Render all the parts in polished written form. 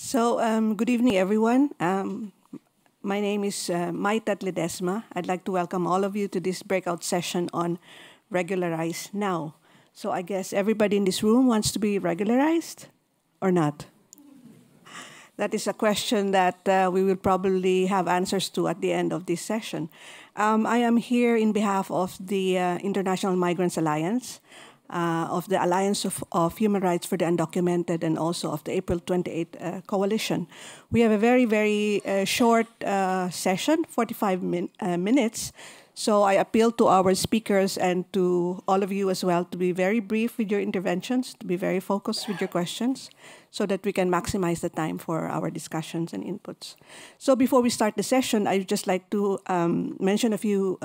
Good evening, everyone. My name is Maitat Ledesma. I'd like to welcome all of you to this breakout session on Regularize Now. So I guess everybody in this room wants to be regularized or not? That is a question that we will probably have answers to at the end of this session. I am here in behalf of the International Migrants Alliance, of the Alliance of Human Rights for the Undocumented, and also of the April 28 Coalition. We have a very, very short session, 45 minutes. So I appeal to our speakers and to all of you as well to be very brief with your interventions, to be very focused with your questions, so that we can maximize the time for our discussions and inputs. So before we start the session, I'd just like to mention a few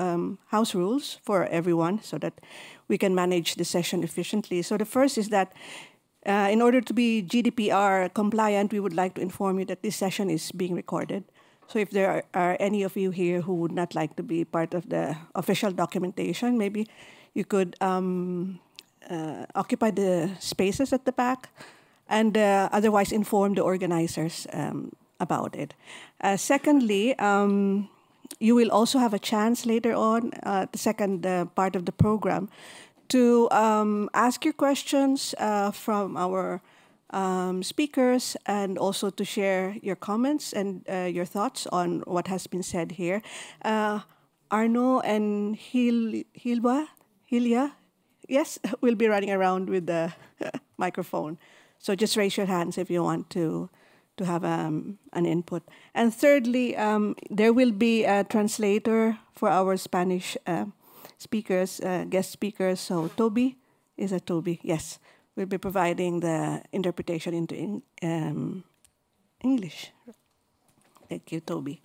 house rules for everyone so that we can manage the session efficiently. So the first is that in order to be GDPR compliant, we would like to inform you that this session is being recorded. So if there are any of you here who would not like to be part of the official documentation, maybe you could occupy the spaces at the back and otherwise inform the organizers about it. Secondly, you will also have a chance later on, the second part of the program, to ask your questions from our speakers, and also to share your comments and your thoughts on what has been said here. Arno and Hilya, yes, will be running around with the microphone. So just raise your hands if you want to have an input. And thirdly, there will be a translator for our Spanish speakers, guest speakers. So Toby, is it Toby? Yes. We'll be providing the interpretation into English. Thank you, Toby.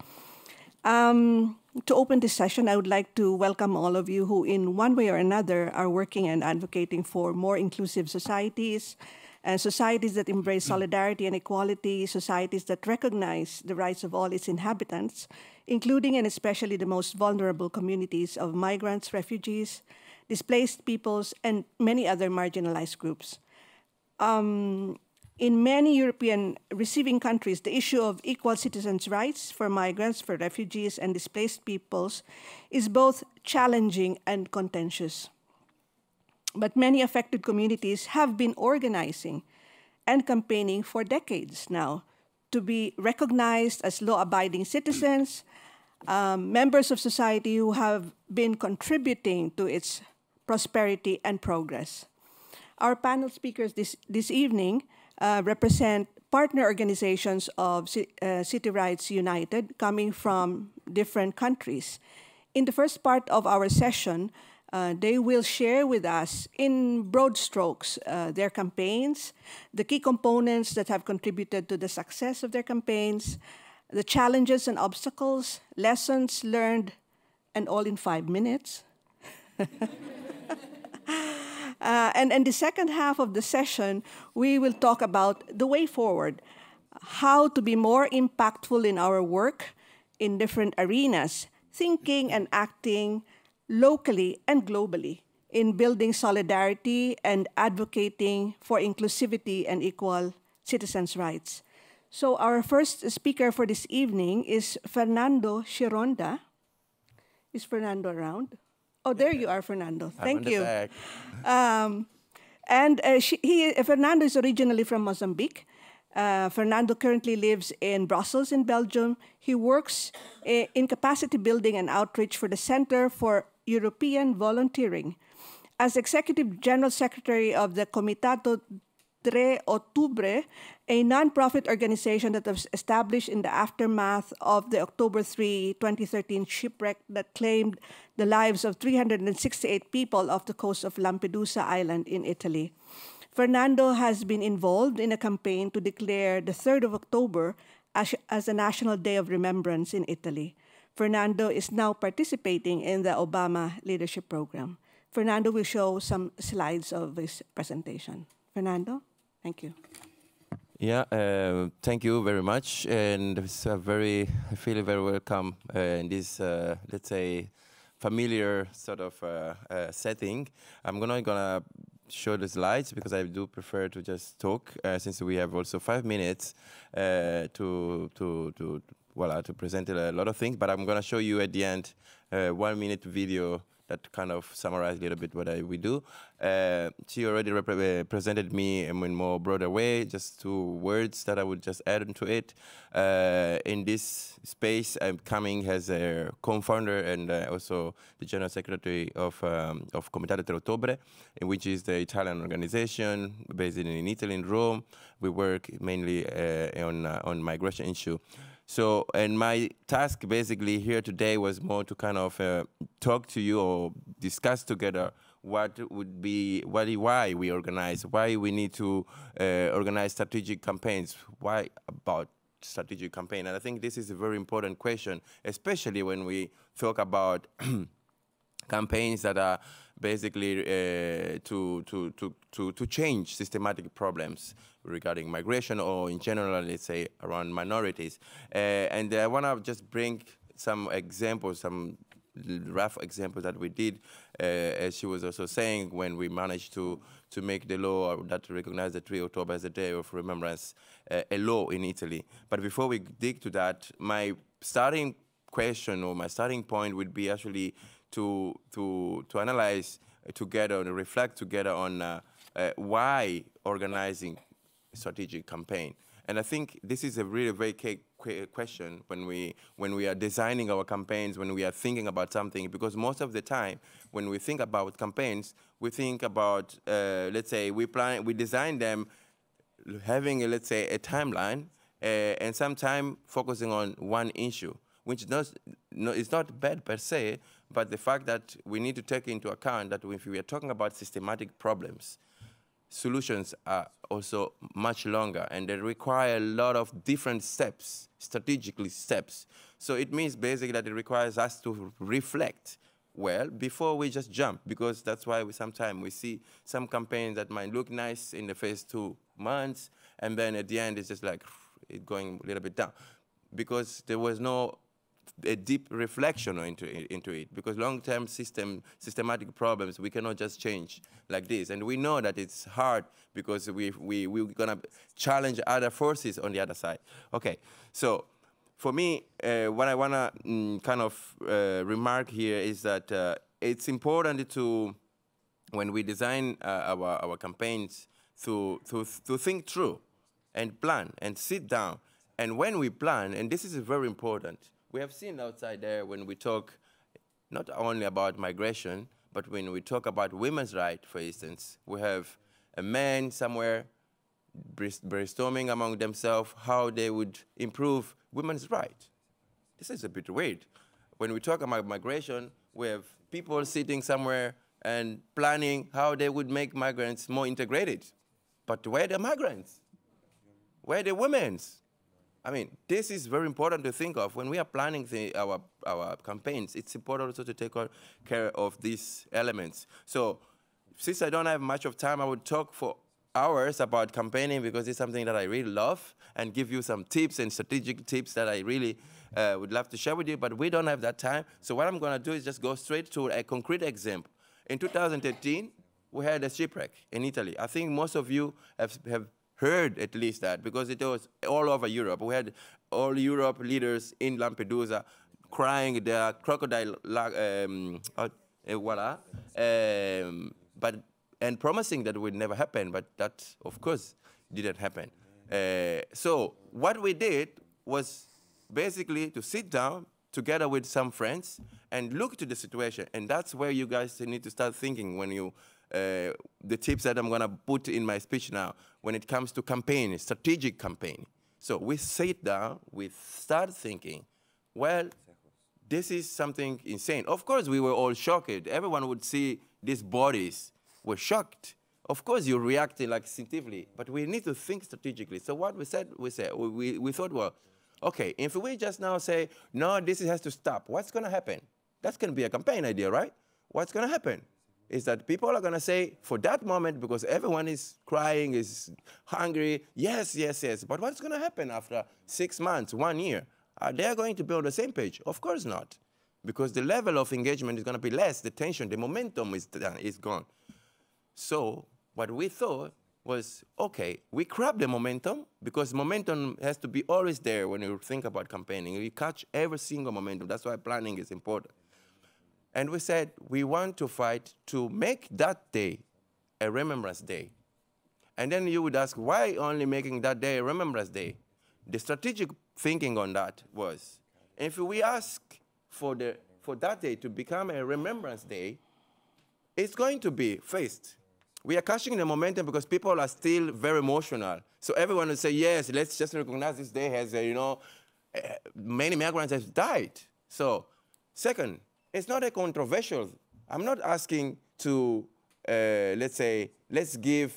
To open this session, I would like to welcome all of you who, in one way or another, are working and advocating for more inclusive societies, and societies that embrace solidarity and equality, societies that recognize the rights of all its inhabitants, including and especially the most vulnerable communities of migrants, refugees, displaced peoples, and many other marginalized groups. In many European receiving countries, the issue of equal citizens' rights for migrants, for refugees, and displaced peoples is both challenging and contentious. But many affected communities have been organizing and campaigning for decades now to be recognized as law-abiding citizens, members of society who have been contributing to its prosperity and progress. Our panel speakers this evening represent partner organizations of City Rights United coming from different countries. In the first part of our session, they will share with us in broad strokes their campaigns, the key components that have contributed to the success of their campaigns, the challenges and obstacles, lessons learned, and all in 5 minutes. And the second half of the session, we will talk about the way forward, how to be more impactful in our work in different arenas, thinking and acting locally and globally in building solidarity and advocating for inclusivity and equal citizens' rights. So our first speaker for this evening is Fernando Chironda. Is Fernando around? Oh, there you are, Fernando. Thank you. Fernando is originally from Mozambique. Fernando currently lives in Brussels, in Belgium. He works in capacity building and outreach for the Center for European Volunteering. As Executive General Secretary of the Comitato 3 Octubre, a nonprofit organization that was established in the aftermath of the October 3, 2013 shipwreck that claimed the lives of 368 people off the coast of Lampedusa Island in Italy. Fernando has been involved in a campaign to declare the 3rd of October as a National Day of Remembrance in Italy. Fernando is now participating in the Obama Leadership Program. Fernando will show some slides of his presentation. Fernando, thank you. Yeah, thank you very much, and it's I feel very welcome in this, let's say, familiar sort of setting. I'm gonna show the slides because I do prefer to just talk since we have also 5 minutes to present a lot of things. But I'm going to show you at the end 1 minute video that kind of summarize a little bit what we do. She already presented me in a more broader way, just 2 words that I would just add into it. In this space, I'm coming as a co-founder and also the general secretary of Comitato del Ottobre, which is the Italian organization based in Italy, in Rome. We work mainly on migration issue. So, and my task basically here today was more to kind of talk to you or discuss together what would be, why we organize, why we need to organize strategic campaigns, why about strategic campaign. And I think this is a very important question, especially when we talk about campaigns that are basically to change systematic problems regarding migration or in general, let's say, around minorities. And I want to just bring some examples, some rough examples that we did, as she was also saying, when we managed to make the law that recognized the 3 October as a day of remembrance, a law in Italy. But before we dig to that, my starting question or my starting point would be actually to analyze together and reflect together on why organizing a strategic campaign. And I think this is a really very key question when we are designing our campaigns, when we are thinking about something, because most of the time when we think about campaigns, we think about, let's say, we design them having, let's say, a timeline and sometimes focusing on one issue, which is not bad per se, but the fact that we need to take into account that if we are talking about systematic problems, solutions are also much longer, and they require a lot of different steps, strategically steps. So it means basically that it requires us to reflect well before we just jump, because that's why sometimes we see some campaigns that might look nice in the first 2 months, and then at the end it's just like it going a little bit down, because there was no a deep reflection into it, because long-term systematic problems we cannot just change like this, and we know that it's hard because we're gonna challenge other forces on the other side. Okay, so for me, what I wanna kind of remark here is that it's important to, when we design our campaigns, to think through and plan and sit down, and when we plan, and this is very important. We have seen outside there when we talk not only about migration, but when we talk about women's rights, for instance, we have a man somewhere brainstorming among themselves how they would improve women's rights. This is a bit weird. When we talk about migration, we have people sitting somewhere and planning how they would make migrants more integrated. But where are the migrants? Where are the women's? I mean, this is very important to think of. When we are planning our campaigns, it's important also to take care of these elements. So since I don't have much of time, I would talk for hours about campaigning, because it's something that I really love, and give you some tips and strategic tips that I really would love to share with you, but we don't have that time. So what I'm going to do is just go straight to a concrete example. In 2013, we had a shipwreck in Italy. I think most of you have heard at least that, because it was all over Europe. We had all Europe leaders in Lampedusa crying their crocodile, voila, and promising that it would never happen, but that, of course, didn't happen. So what we did was basically to sit down together with some friends and look to the situation, and that's where you guys need to start thinking when you the tips that I'm going to put in my speech now when it comes to campaigning, strategic campaign. So we sit down, we start thinking, well, this is something insane. Of course, we were all shocked. Everyone would see these bodies. We're shocked. Of course, you're reacting like instinctively, but we need to think strategically. So what we thought, well, okay, if we just now say, no, this has to stop, what's going to happen? That's going to be a campaign idea, right? What's going to happen is that people are going to say, for that moment, because everyone is crying, is hungry, yes, yes, yes. But what's going to happen after 6 months, 1 year? Are they going to be on the same page? Of course not, because the level of engagement is going to be less, the tension, the momentum is gone. So what we thought was, okay, we grab the momentum, because momentum has to be always there when you think about campaigning. You catch every single momentum. That's why planning is important. And we said, we want to fight to make that day a remembrance day. And then you would ask, why only making that day a remembrance day? The strategic thinking on that was, if we ask for that day to become a remembrance day, it's going to be faced. We are catching the momentum because people are still very emotional. So everyone will say, yes, let's just recognize this day as, many migrants have died. So second, it's not a controversial. I'm not asking to, let's say, let's give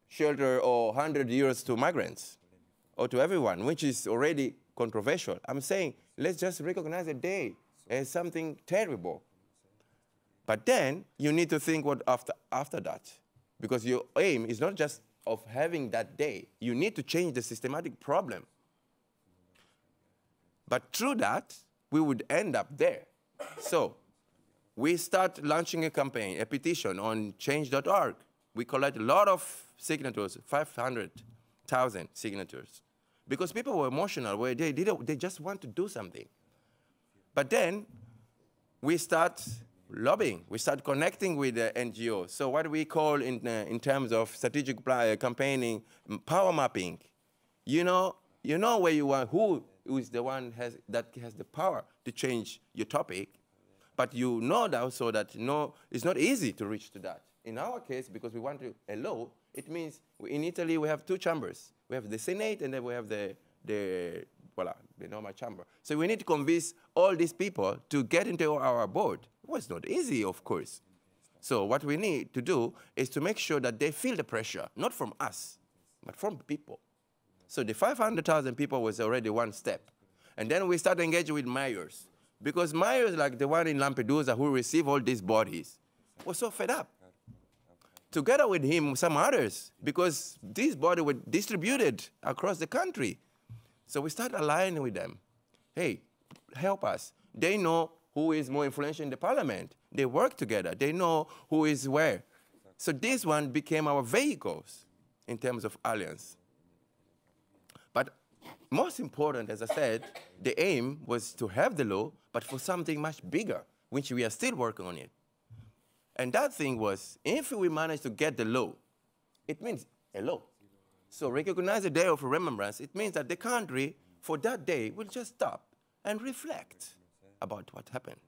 shelter or 100 euros to migrants or to everyone, which is already controversial. I'm saying, let's just recognize a day as something terrible. But then you need to think what after that, because your aim is not just of having that day. You need to change the systematic problem. But through that, we would end up there. So we start launching a campaign, a petition on change.org. We collect a lot of signatures, 500,000 signatures, because people were emotional, where they just want to do something. But then we start lobbying. We start connecting with the NGOs. So what we call in terms of strategic campaigning, power mapping. You know where you are, who is the one that has the power to change your topic, but you know also that it's not easy to reach to that. In our case, because we want a law, it means in Italy we have two chambers. We have the Senate and then we have the normal chamber. So we need to convince all these people to get into our board. Well, it's not easy, of course. So what we need to do is to make sure that they feel the pressure, not from us, but from people. So the 500,000 people was already one step. And then we start engaging with mayors, because mayors like the one in Lampedusa who receive all these bodies were so fed up. Together with him, some others, because these bodies were distributed across the country. So we start aligning with them. Hey, help us. They know who is more influential in the parliament. They work together. They know who is where. So this one became our vehicles in terms of alliance. But most important, as I said, the aim was to have the law, but for something much bigger, which we are still working on it. And that thing was, if we manage to get the law, it means a law. So recognize the day of remembrance, it means that the country, for that day, will just stop and reflect about what happened.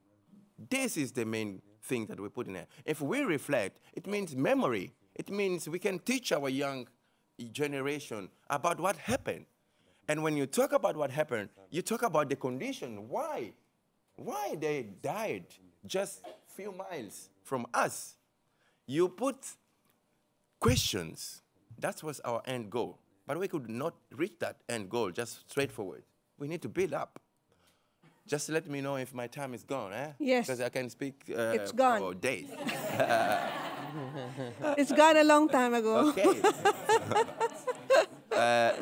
This is the main thing that we put in there. If we reflect, it means memory. It means we can teach our young generation about what happened. And when you talk about what happened, you talk about the condition, why they died just a few miles from us. You put questions. That was our end goal. But we could not reach that end goal just straightforward. We need to build up. Just let me know if my time is gone, eh? Yes. Because I can speak It's gone. for days. It's gone a long time ago. Okay.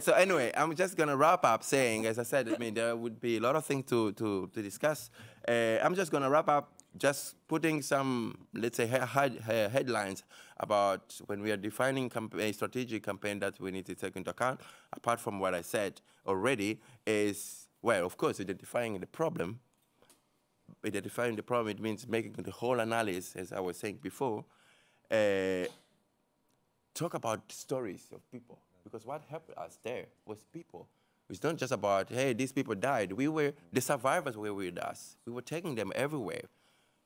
So anyway, I'm just going to wrap up saying, as I said, I mean, there would be a lot of things to discuss. I'm just going to wrap up just putting some, let's say, headlines about when we are defining a strategic campaign that we need to take into account, apart from what I said already, is, well, of course, identifying the problem. Identifying the problem, it means making the whole analysis, as I was saying before. Talk about stories of people, because what helped us there was people. It's not just about, hey, these people died. The survivors were with us. We were taking them everywhere.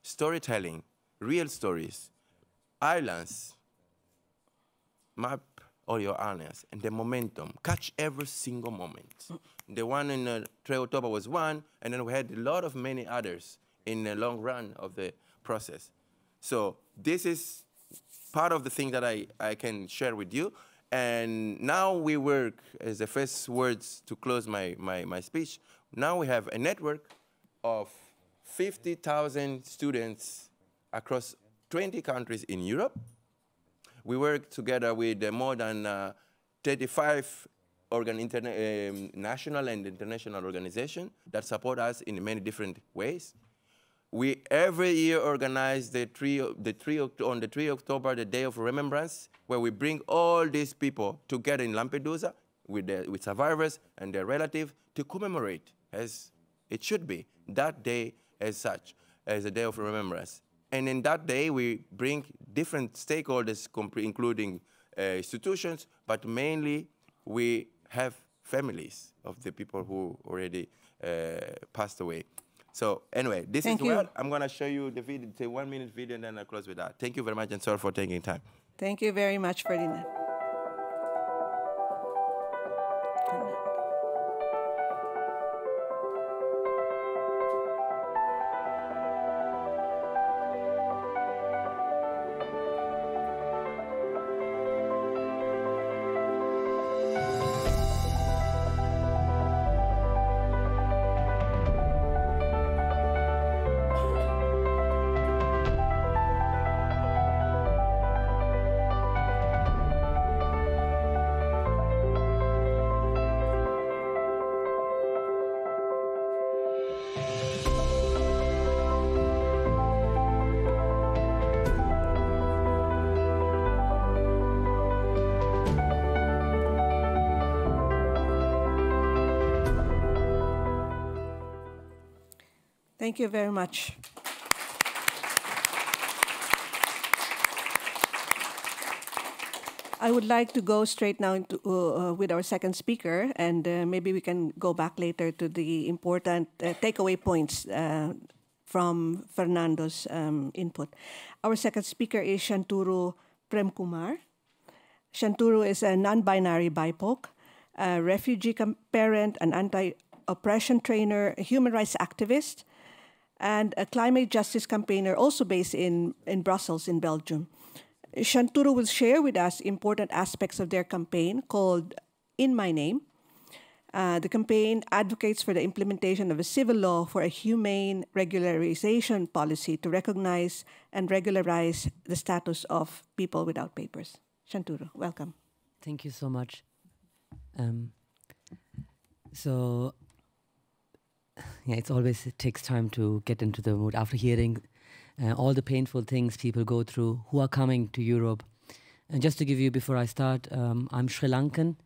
Storytelling, real stories, islands, map all your islands, and the momentum. Catch every single moment. The one in 3 October was one, and then we had a lot of many others in the long run of the process. So this is part of the thing that I can share with you. And now we work, as the first words to close my speech, now we have a network of 50,000 students across 20 countries in Europe. We work together with more than 35 national and international organizations that support us in many different ways. we every year organize on the 3 October, the Day of Remembrance, where we bring all these people together in Lampedusa with survivors and their relatives to commemorate, as it should be, that day as such, as a day of remembrance. And in that day, we bring different stakeholders, including institutions, but mainly we have families of the people who already passed away. So anyway, this is where I'm going to show you the video. It's a 1-minute video, and then I'll close with that. Thank you very much, and sorry for taking time. Thank you very much, Ferdinand. Thank you very much. I would like to go straight now into, with our second speaker, and maybe we can go back later to the important takeaway points from Fernando's input. Our second speaker is Shanturu Premkumar. Shanturu is a non-binary BIPOC, a refugee parent, an anti-oppression trainer, a human rights activist, and a climate justice campaigner also based in Brussels, in Belgium. Shanturu will share with us important aspects of their campaign called In My Name. The campaign advocates for the implementation of a civil law for a humane regularization policy to recognize and regularize the status of people without papers. Shanturu, welcome. Thank you so much. Yeah, it takes time to get into the mood after hearing all the painful things people go through who are coming to Europe. And just to give you, before I start, I'm Sri Lankan.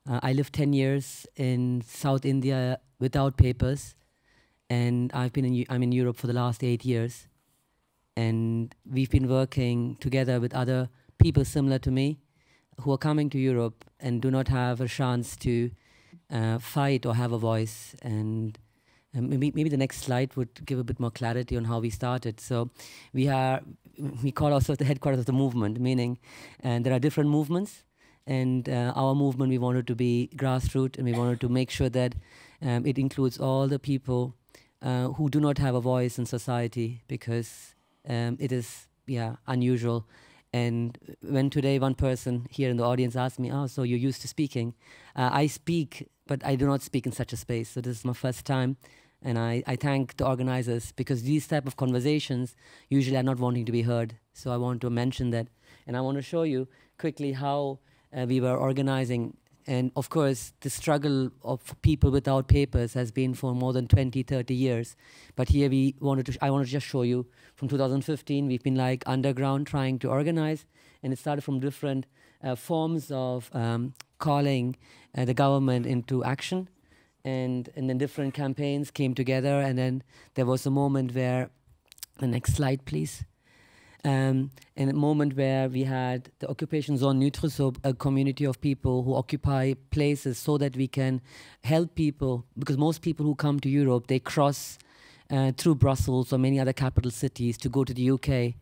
I lived 10 years in South India without papers, and I'm in Europe for the last 8 years. And we've been working together with other people similar to me who are coming to Europe and do not have a chance to fight or have a voice. And maybe the next slide would give a bit more clarity on how we started. So we call ourselves the headquarters of the movement, meaning there are different movements, and our movement, we wanted to be grassroots, and we wanted to make sure that it includes all the people who do not have a voice in society, because it is unusual. And when today one person here in the audience asked me, "Oh, so you're used to speaking?" I speak, but I do not speak in such a space. So this is my first time. And I thank the organizers, because these type of conversations usually are not wanting to be heard. So I want to mention that. And I want to show you quickly how we were organizing. And of course, the struggle of people without papers has been for more than 20, 30 years. But here I want to just show you from 2015, we've been like underground trying to organize. And it started from different forms of calling the government into action. And then different campaigns came together, and then there was a moment where, the next slide please, and a moment where we had the occupation zone neutral, so a community of people who occupy places so that we can help people, because most people who come to Europe, they cross through Brussels or many other capital cities to go to the UK.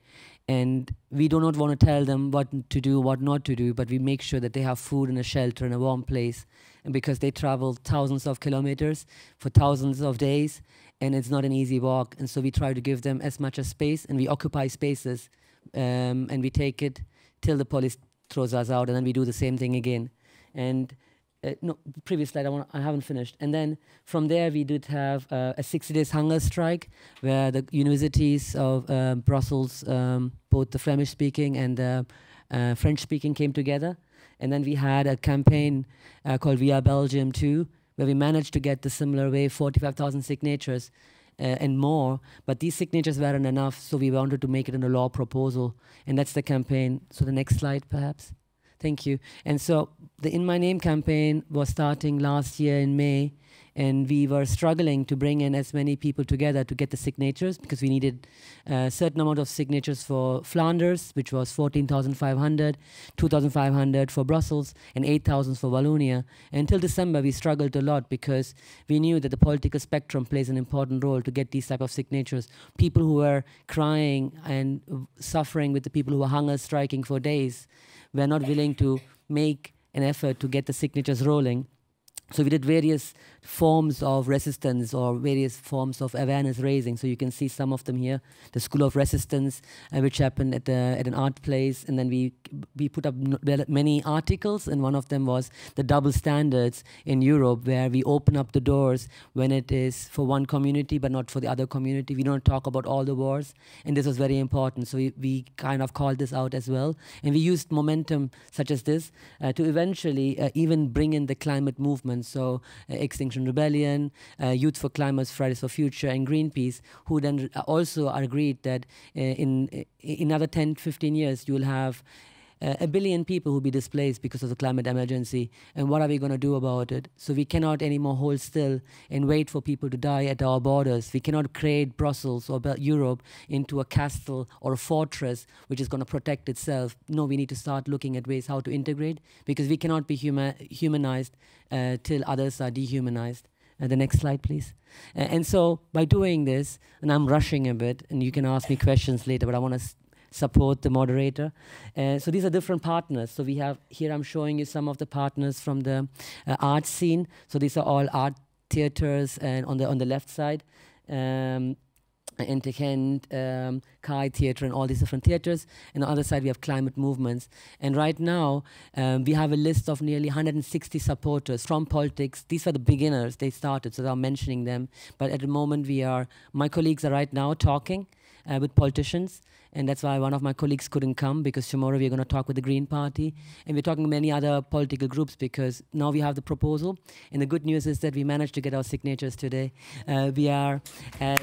And we do not want to tell them what to do, what not to do, but we make sure that they have food and a shelter and a warm place. And because they travel thousands of kilometers for thousands of days, and it's not an easy walk. And so we try to give them as much as space, and we occupy spaces, and we take it till the police throws us out, and then we do the same thing again. And no, previous slide, I haven't finished. And then from there, we did have a 60 days hunger strike, where the universities of Brussels, both the Flemish-speaking and the French-speaking came together. And then we had a campaign called We Are Belgium too, where we managed to get the similar way, 45,000 signatures. and more, but these signatures weren't enough, so we wanted to make it in a law proposal, and that's the campaign. So the next slide, perhaps. Thank you. And so the In My Name campaign was starting last year in May, and we were struggling to bring in as many people together to get the signatures, because we needed a certain amount of signatures for Flanders, which was 14,500, 2,500 for Brussels, and 8,000 for Wallonia. And until December, we struggled a lot because we knew that the political spectrum plays an important role to get these type of signatures. People who were crying and suffering with the people who were hunger striking for days were not willing to make an effort to get the signatures rolling. So we did various forms of resistance or various forms of awareness raising. So you can see some of them here. The School of Resistance, which happened at an art place, and then we put up many articles, and one of them was the double standards in Europe, where we open up the doors when it is for one community but not for the other community. We don't talk about all the wars, and this was very important. So we kind of called this out as well, and we used momentum such as this to eventually even bring in the climate movement. So Extinction Rebellion, Youth for Climate, Fridays for Future, and Greenpeace, who then also agreed that in another 10, 15 years, you will have 1 billion people who will be displaced because of the climate emergency. And what are we going to do about it? So we cannot anymore hold still and wait for people to die at our borders. We cannot create Brussels or Europe into a castle or a fortress which is going to protect itself. No, we need to start looking at ways how to integrate, because we cannot be humanized till others are dehumanized. The next slide, please. And so by doing this, and I'm rushing a bit, and you can ask me questions later, but I want to support the moderator. So these are different partners. So we have, here I'm showing you some of the partners from the art scene. So these are all art theaters, and on the left side, Enterkent, Kai Theatre, and all these different theatres. And on the other side, we have climate movements. And right now, we have a list of nearly 160 supporters from politics. These are the beginners. They started, so I'm mentioning them. But at the moment, my colleagues are right now talking with politicians. And that's why one of my colleagues couldn't come, because tomorrow we're going to talk with the Green Party. And we're talking to many other political groups, because now we have the proposal. And the good news is that we managed to get our signatures today. We are at...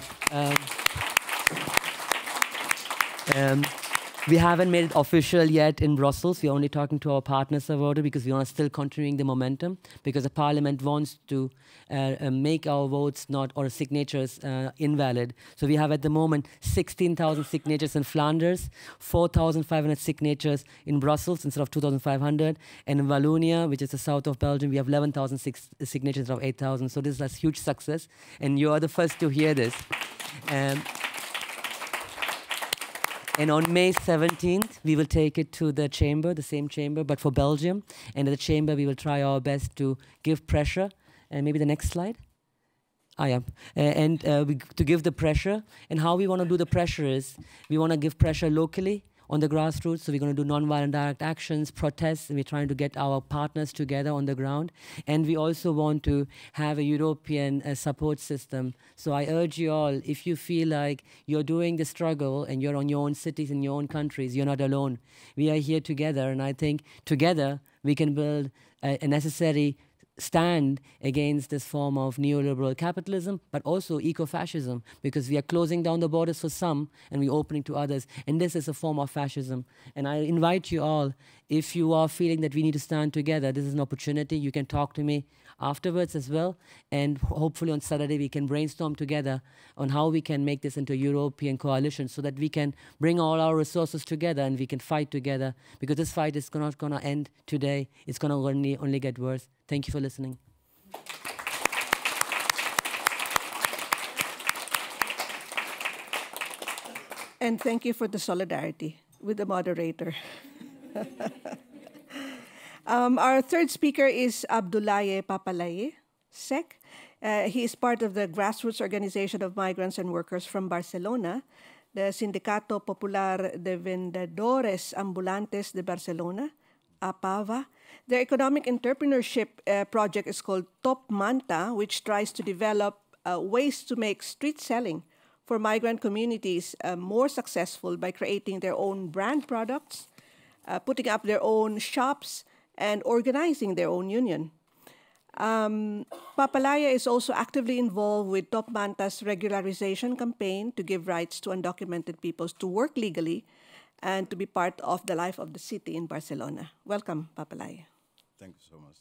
we haven't made it official yet in Brussels. We're only talking to our partners about it, because we are still continuing the momentum, because the Parliament wants to make our votes or signatures invalid. So we have at the moment 16,000 signatures in Flanders, 4,500 signatures in Brussels instead of 2,500. And in Wallonia, which is the south of Belgium, we have 11,000 signatures instead of 8,000. So this is a huge success. And you are the first to hear this. And on May 17th, we will take it to the chamber, the same chamber, but for Belgium. And at the chamber, we will try our best to give pressure. And maybe the next slide. To give the pressure. And how we want to do the pressure is, we want to give pressure locally on the grassroots. So we're going to do nonviolent direct actions, protests, and we're trying to get our partners together on the ground. And we also want to have a European support system. So I urge you all, if you feel like you're doing the struggle and you're on your own cities in your own countries, you're not alone. We are here together, and I think together we can build a necessary stand against this form of neoliberal capitalism, but also eco-fascism, because we are closing down the borders for some and we're opening to others. And this is a form of fascism. And I invite you all, if you are feeling that we need to stand together, this is an opportunity. You can talk to me afterwards as well. And hopefully on Saturday we can brainstorm together on how we can make this into a European coalition, so that we can bring all our resources together and we can fight together, because this fight is not going to end today. It's going to only get worse. Thank you for listening. And thank you for the solidarity with the moderator. Our third speaker is Abdoulaye Papalaye, SEC. He is part of the grassroots organization of migrants and workers from Barcelona, the Sindicato Popular de Vendedores Ambulantes de Barcelona, APAVA. Their economic entrepreneurship project is called Top Manta, which tries to develop ways to make street selling for migrant communities more successful by creating their own brand products, putting up their own shops, and organizing their own union. Papalaya is also actively involved with Top Manta's regularization campaign to give rights to undocumented peoples to work legally and to be part of the life of the city in Barcelona. Welcome, Papalaya. Thank you so much.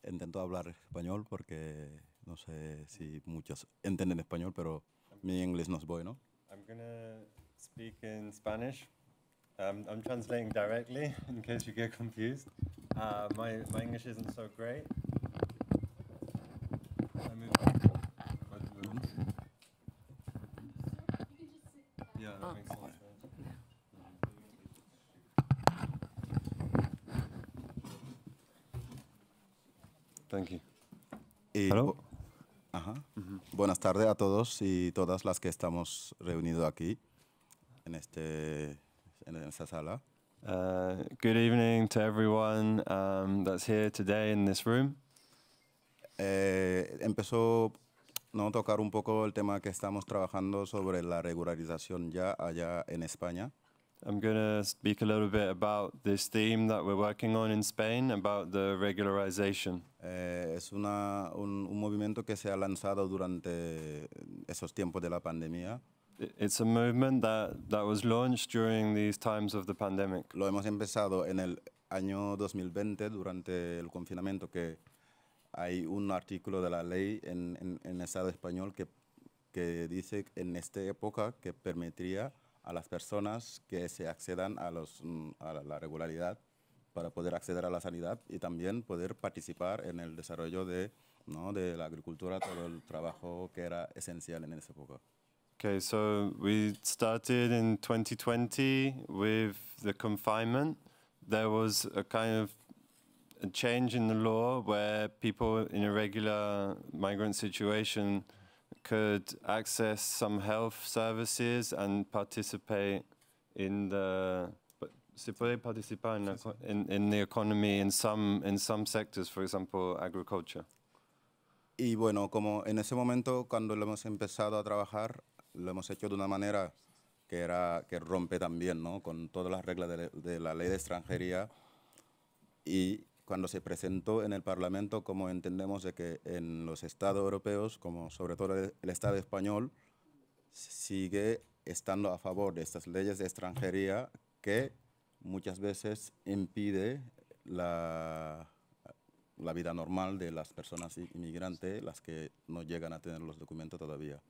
Intento hablar español porque no sé si muchos entienden español, pero mi inglés no es bueno. I'm going to speak in Spanish. I'm translating directly in case you get confused. My English isn't so great. Yeah, that makes sense. Thank you. Hello. Buenas tardes a todos y todas las que estamos reunidos aquí en esta sala. Good evening to everyone that's here today in this room. Empezó a tocar un poco el tema que estamos trabajando sobre la regularización ya allá en España. I'm going to speak a little bit about this theme that we're working on in Spain, about the regularization. Es un movimiento que se ha lanzado durante esos tiempos de la pandemia. It's a movement that was launched during these times of the pandemic. Lo hemos empezado en el año 2020 durante el confinamiento, que hay un artículo de la ley en el Estado español que dice en esta época que permitiría a las personas que se accedan a la regularidad para poder acceder a la sanidad y también poder participar en el desarrollo de la agricultura, todo el trabajo que era esencial en esa época. Okay, so we started in 2020 with the confinement. There was a kind of a change in the law where people in a regular migrant situation could access some health services and participate in the in the economy in some sectors, for example, agriculture. Y bueno, como en ese momento cuando lo hemos empezado a trabajar, lo hemos hecho de una manera que rompe también, ¿no?, con todas las reglas de la ley de extranjería, y cuando se presentó en el Parlamento, como entendemos de que en los estados europeos, como sobre todo el Estado español, sigue estando a favor de estas leyes de extranjería que muchas veces impide la vida normal de las personas inmigrantes, las que no llegan a tener los documentos todavía.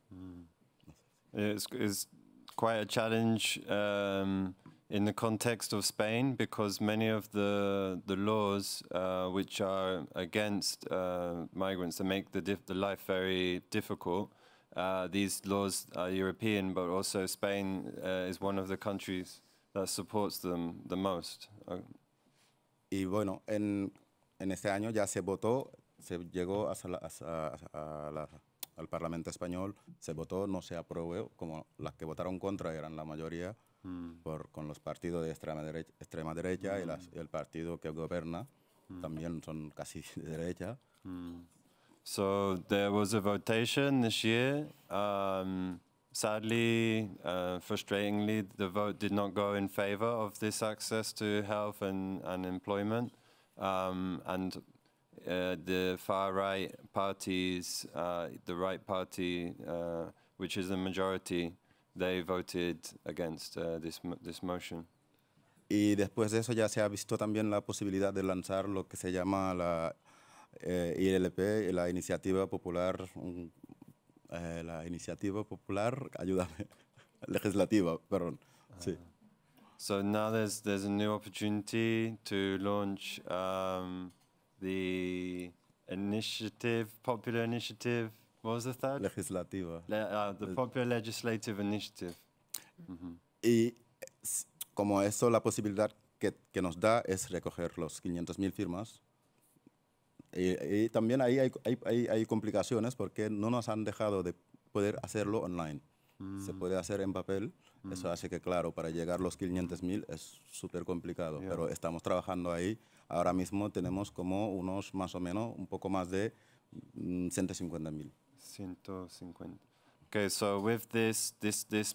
It's quite a challenge in the context of Spain, because many of the laws which are against migrants, that make the life very difficult, these laws are European, but also Spain is one of the countries that supports them the most. Y bueno, en este año ya se votó, se llegó al Parlamento español, se votó, no se aprobó, como las que votaron contra eran la mayoría, con los partidos de extrema derecha y el partido que gobierna también son casi de derecha. So there was a votation this year. Sadly, frustratingly, the vote did not go in favor of this access to health and employment. And the far-right parties, the right party, which is the majority, they voted against this motion. Y después de eso ya se ha visto también la posibilidad de lanzar lo que se llama la ILP, la Iniciativa Popular, ayúdame, legislativa, perdón. Sí. So now there's a new opportunity to launch the popular initiative. What was the third? Legislativa. The Popular Legislative Initiative. Y como eso, la posibilidad que nos da es recoger los 500,000 firmas. Y también ahí hay complicaciones porque no nos han dejado de poder hacerlo online. Se puede hacer en papel. Eso hace que, claro, para llegar a los 500,000 es súper complicado. Yeah. Pero estamos trabajando ahí. Ahora mismo tenemos como unos, más o menos, un poco más de 150,000. 150. Okay, so with this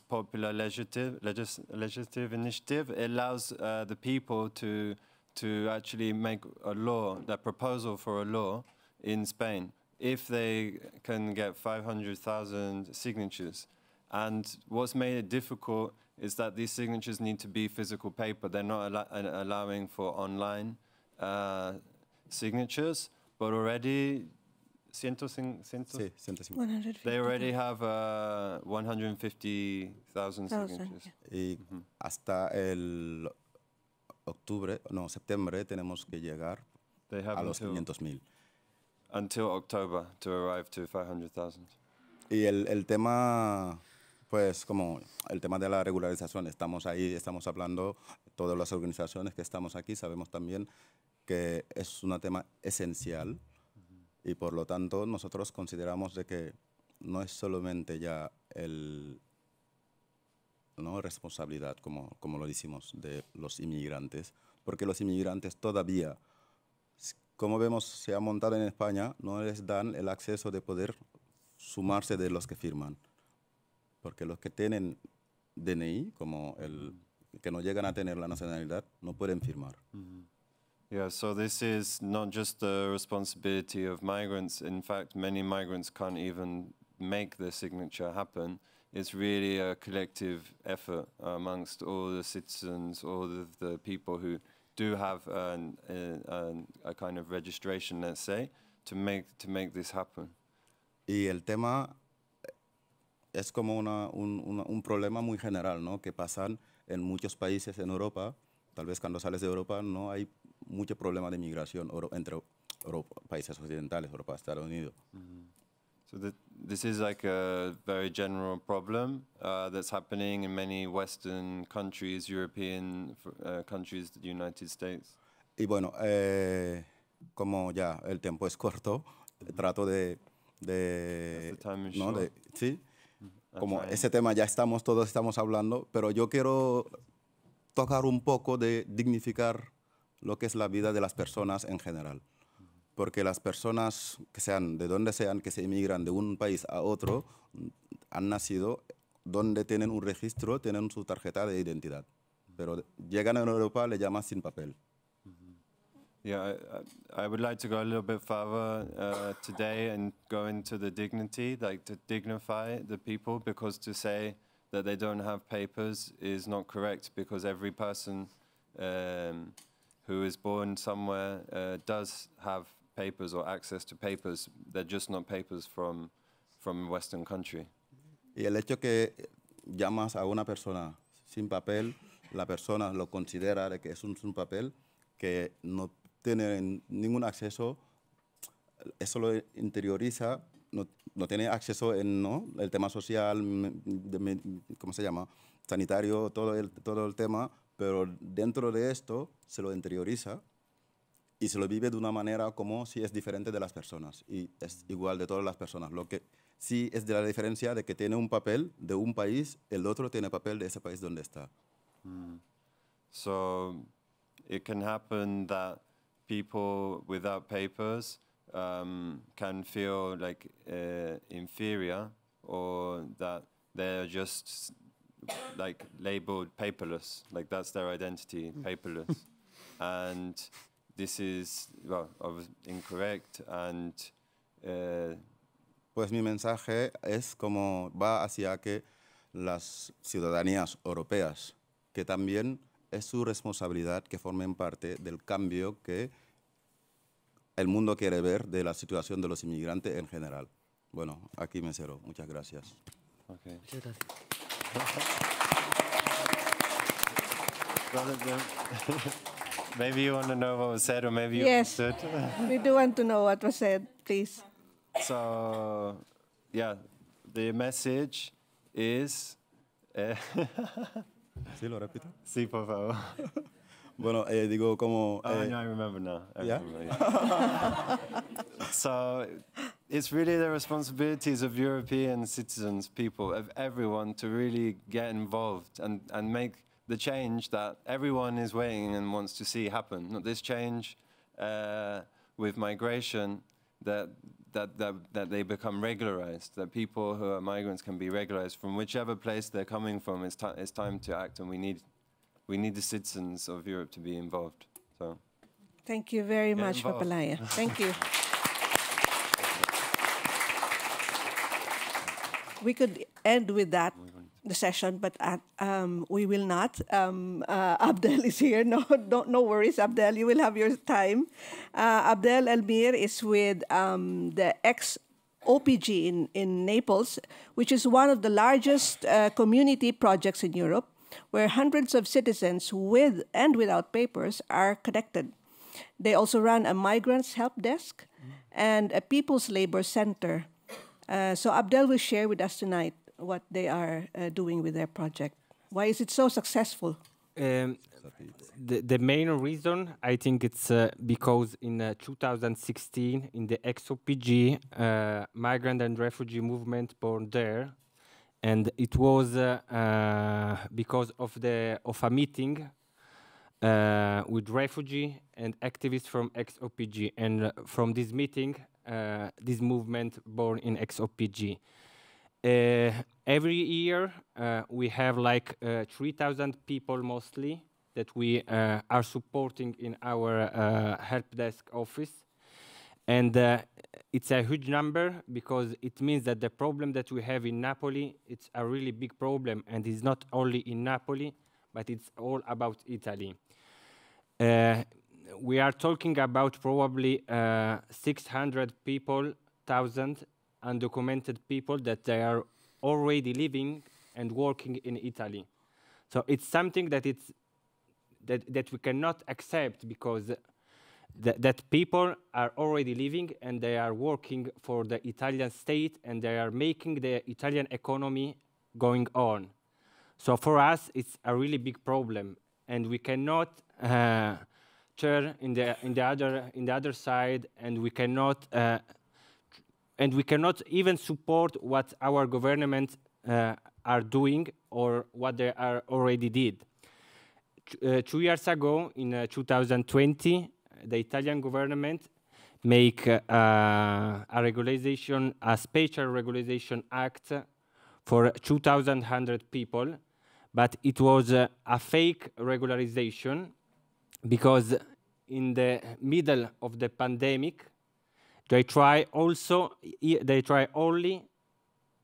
popular legislative initiative, it allows the people to to actually make a law, that proposal for a law in Spain, if they can get 500,000 signatures. And what's made it difficult is that these signatures need to be physical paper. They're not allowing for online signatures, but already, Sí, 150. they already have 150,000 signatures. Y hasta el septiembre tenemos que llegar They have a los 500,000. Until October to arrive to 500,000. Y el tema, pues como el tema de la regularización, estamos ahí, estamos hablando, todas las organizaciones que estamos aquí sabemos también que es un tema esencial y por lo tanto nosotros consideramos de que no es solamente ya responsabilidad, como lo decimos, de los inmigrantes, porque los inmigrantes todavía, como vemos, se ha montado en España, no les dan el acceso de poder sumarse de los que firman. Porque los que tienen DNI, como el que no llegan a tener la nacionalidad, no pueden firmar. Yeah, so this is not just the responsibility of migrants. In fact, many migrants can't even make the signature happen. It's really a collective effort amongst all the citizens, all of the people who do have a kind of registration, let's say, to make this happen. Y el tema es como un problema muy general, ¿no? Que pasan en muchos países en Europa. Tal vez cuando sales de Europa no hay mucho problema de migración entre países occidentales, Europa, Estados Unidos. So this is like a very general problem that's happening in many Western countries, European countries, the United States. Y bueno, como ya el tiempo es corto, trato de sí, como ese tema ya todos estamos hablando, pero yo quiero tocar un poco de dignificar lo que es la vida de las personas en general. Porque las personas que sean de donde sean, que se emigran de un país a otro, han nacido donde tienen un registro, tienen su tarjeta de identidad. Pero llegan a Europa, le llaman sin papel. Yeah, I would like to go a little bit further today and go into the dignity, like to dignify the people, because to say that they don't have papers is not correct, because every person who is born somewhere does have papers or access to papers. They're just not papers from a Western country. Y el hecho que llamas a una persona sin papel, la persona lo considera de que es un papel que no tiene ningún acceso, eso lo interioriza, no tiene acceso en el tema social, ¿cómo se llama? Sanitario, todo el tema, pero dentro de esto se lo interioriza y se lo vive de una manera como si es diferente de las personas y es igual de todas las personas. Lo que sí es de la diferencia de que tiene un papel de un país, el otro tiene papel de ese país donde está. So it can happen that people without papers can feel like inferior, or that they're just like labeled paperless, like that's their identity, paperless. And this is, well, incorrect. And pues mi mensaje es como va hacia que las ciudadanías europeas, que también es su responsabilidad que formen parte del cambio que el mundo quiere ver de la situación de los inmigrantes en general. Bueno, aquí me cierro. Muchas gracias. okay. Muchas gracias. Maybe you want to know what was said, or maybe you Yes. understood. We do want to know what was said, please. So, yeah, the message is... ¿Sí lo repito? Sí, por favor. Bueno, digo como... No, I remember now. Yeah? So it's really the responsibilities of European citizens, people, of everyone, to really get involved and make the change that everyone is waiting and wants to see happen. Not this change with migration, that they become regularized, that people who are migrants can be regularized from whichever place they're coming from. It's time to act, and we need the citizens of Europe to be involved. So. Thank you very much, involved. Papalaya. Thank you. We could end with that, the session, but we will not. Abdel is here. No, no worries, Abdel. You will have your time. Abdel Elmir is with the ex-OPG in Naples, which is one of the largest community projects in Europe, where hundreds of citizens with and without papers are connected. They also run a migrants help desk and a people's labor center. So Abdel will share with us tonight what they are doing with their project. Why is it so successful? The main reason, I think it's because in 2016, in the ex-OPG, migrant and refugee movement born there, and it was because of a meeting with refugee and activists from ex-OPG, and from this meeting, this movement born in ex-OPG. Every year we have like 3,000 people mostly that we are supporting in our help desk office. And it's a huge number because it means that the problem that we have in Napoli, it's a really big problem, and it's not only in Napoli, but it's all about Italy. We are talking about probably 600 people, 1,000 undocumented people that they are already living and working in Italy. So it's something that we cannot accept, because that people are already living and they are working for the Italian state and they are making the Italian economy going on. So for us, it's a really big problem, and we cannot turn in the other side, and we cannot even support what our government are doing or what they are already did. 2 years ago, in 2020, the Italian government make a regularization, a special regularization act for 2,100 people, but it was a fake regularization, because in the middle of the pandemic, they try only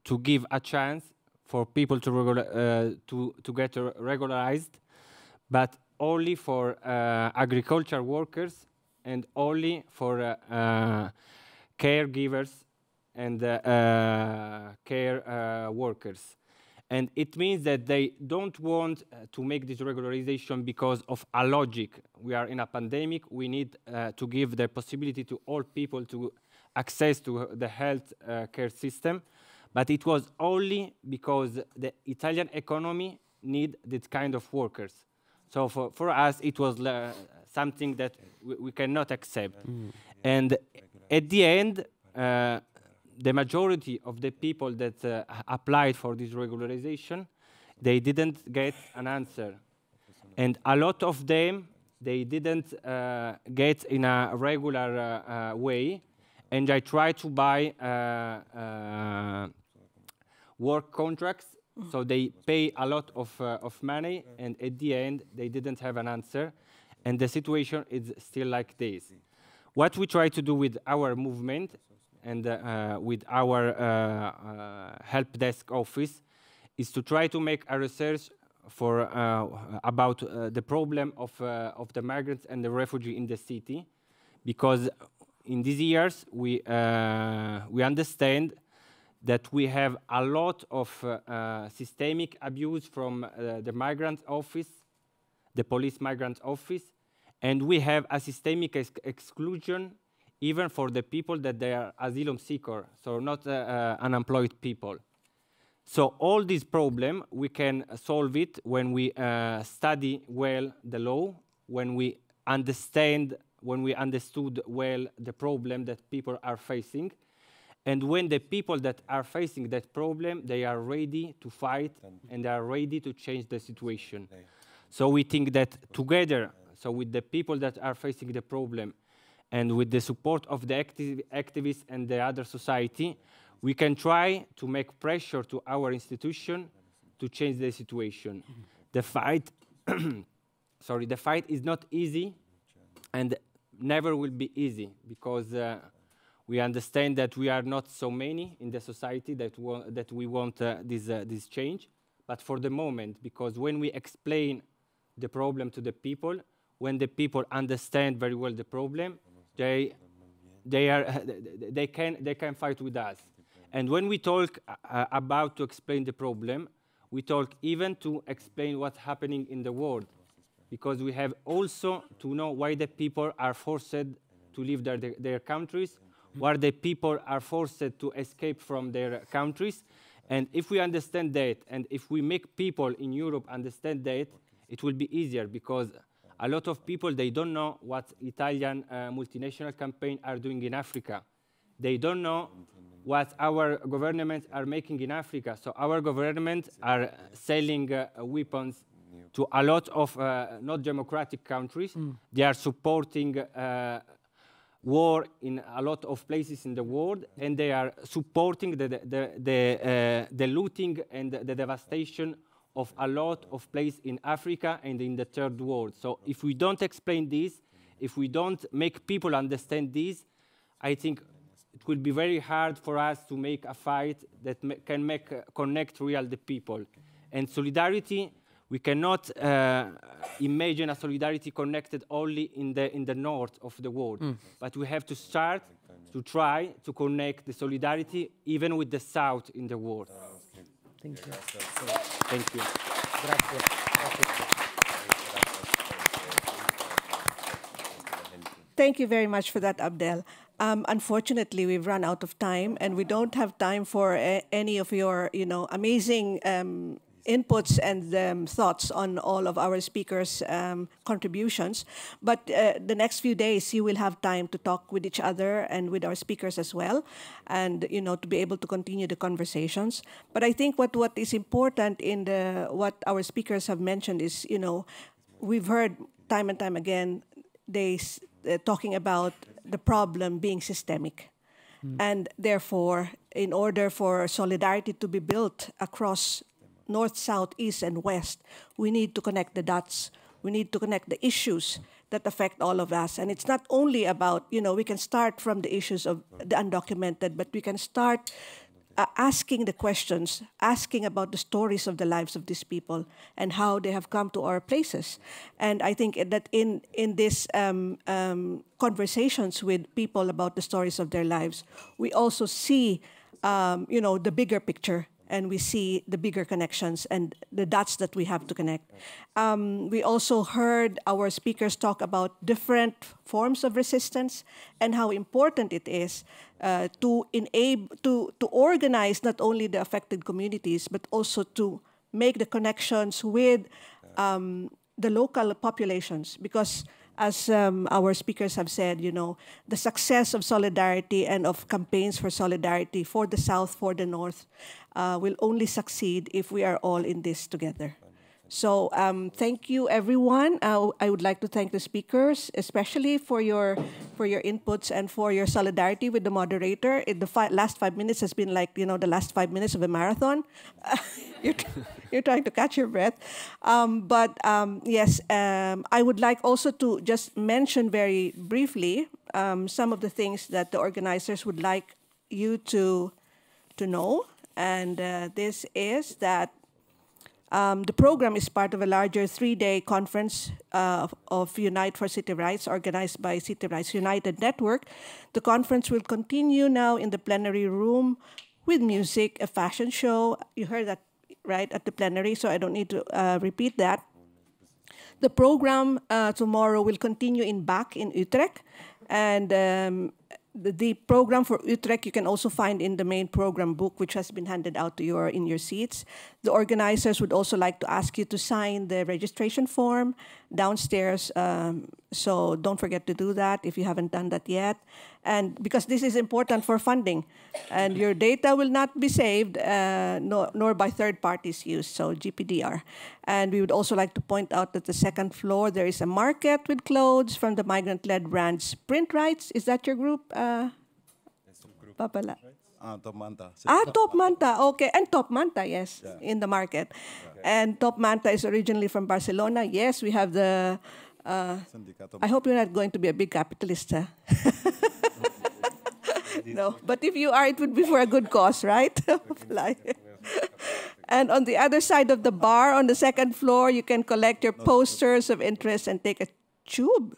to give a chance for people to get regularized, but only for agriculture workers and only for caregivers and care workers. And it means that they don't want to make this regularization because of a logic. We are in a pandemic. We need to give the possibility to all people to access to the health care system. But it was only because the Italian economy need this kind of workers. So for us, it was something that we cannot accept. And at the end, the majority of the people that applied for this regularization, they didn't get an answer. And a lot of them, they didn't get in a regular way, and they tried to buy work contracts, so they pay a lot of money, and at the end, they didn't have an answer, and the situation is still like this. What we try to do with our movement and with our help desk office is to try to make a research for about the problem of the migrants and the refugee in the city, because in these years we understand that we have a lot of systemic abuse from the migrant office, the police migrant office, and we have a systemic exclusion even for the people that they are asylum seeker, so not unemployed people. So all this problem, we can solve it when we study well the law, when we understood well the problem that people are facing, and when the people that are facing that problem, they are ready to fight and they are ready to change the situation. So we think that together, so with the people that are facing the problem, and with the support of the activists and the other society, we can try to make pressure to our institution to change the situation. The fight, the fight is not easy, and never will be easy, because we understand that we are not so many in the society that we want this change. But for the moment, because when we explain the problem to the people, when the people understand very well the problem, they can fight with us. And when we talk about to explain the problem, we talk even to explain what's happening in the world, because we have also to know why the people are forced to leave their countries, why the people are forced to escape from their countries. And if we understand that, and if we make people in Europe understand that, it will be easier, because a lot of people, they don't know what Italian multinational campaigns are doing in Africa. They don't know what our governments are making in Africa. So our governments are selling weapons to a lot of not democratic countries. They are supporting war in a lot of places in the world, and they are supporting the looting and the devastation of a lot of places in Africa and in the third world. So if we don't explain this, if we don't make people understand this, I think it will be very hard for us to make a fight that can connect real the people. And solidarity, we cannot imagine a solidarity connected only in the north of the world. But we have to start to try to connect the solidarity even with the south in the world. Thank you. Thank you. Thank you very much for that, Abdel. Unfortunately, we've run out of time, and we don't have time for any of your, amazing inputs and thoughts on all of our speakers' contributions. But the next few days, you will have time to talk with each other and with our speakers as well, and to be able to continue the conversations. But I think what is important in what our speakers have mentioned is, we've heard time and time again talking about the problem being systemic. And therefore, in order for solidarity to be built across north, south, east, and west, we need to connect the dots. We need to connect the issues that affect all of us. And it's not only about, we can start from the issues of the undocumented, but we can start asking the questions, asking about the stories of the lives of these people and how they have come to our places. And I think that in this conversations with people about the stories of their lives, we also see, the bigger picture, and we see the bigger connections and the dots that we have to connect. We also heard our speakers talk about different forms of resistance and how important it is to organize not only the affected communities, but also to make the connections with the local populations. Because as our speakers have said, the success of solidarity and of campaigns for solidarity for the South, for the North, will only succeed if we are all in this together. So thank you, everyone. I would like to thank the speakers, especially for your inputs and for your solidarity with the moderator. The last 5 minutes has been like, the last 5 minutes of a marathon. You're trying to catch your breath. Yes, I would like also to just mention very briefly some of the things that the organizers would like you to know. And this is that the program is part of a larger 3-day conference of Unite for City Rights, organized by City Rights United Network. The conference will continue now in the plenary room with music, a fashion show. You heard that, right, at the plenary, so I don't need to repeat that. The program tomorrow will continue in Utrecht, and the program for Utrecht you can also find in the main program book, which has been handed out to you in your seats. The organizers would also like to ask you to sign the registration form downstairs, so don't forget to do that if you haven't done that yet. And because this is important for funding, and your data will not be saved, nor by third parties used, so GPDR. And we would also like to point out that the second floor, there is a market with clothes from the migrant-led brands Print Rights. Is that your group? Papala. Top Manta. Top Manta, okay. And Top Manta, yes, in the market. And Top Manta is originally from Barcelona. Yes, we have the I hope you're not going to be a big capitalist, huh? No, but if you are, it would be for a good cause, right? And on the other side of the bar, on the second floor, you can collect your posters of interest and take a tube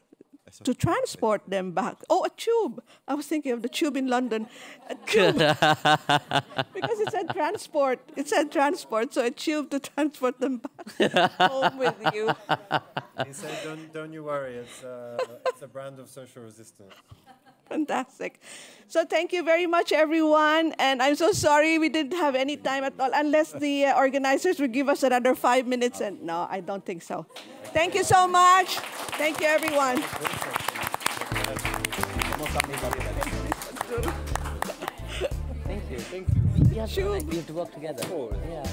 to transport them back. Oh, a tube. I was thinking of the tube in London. A tube. Because it said transport. It said transport, so a tube to transport them back home with you. He said, don't you worry, it's a brand of social resistance. Fantastic. So thank you very much, everyone. And I'm so sorry we didn't have any time at all, unless the organizers would give us another 5 minutes. And no, I don't think so. Thank you so much. Thank you, everyone. Thank you. Thank you. We have to work together. Cool. Yeah.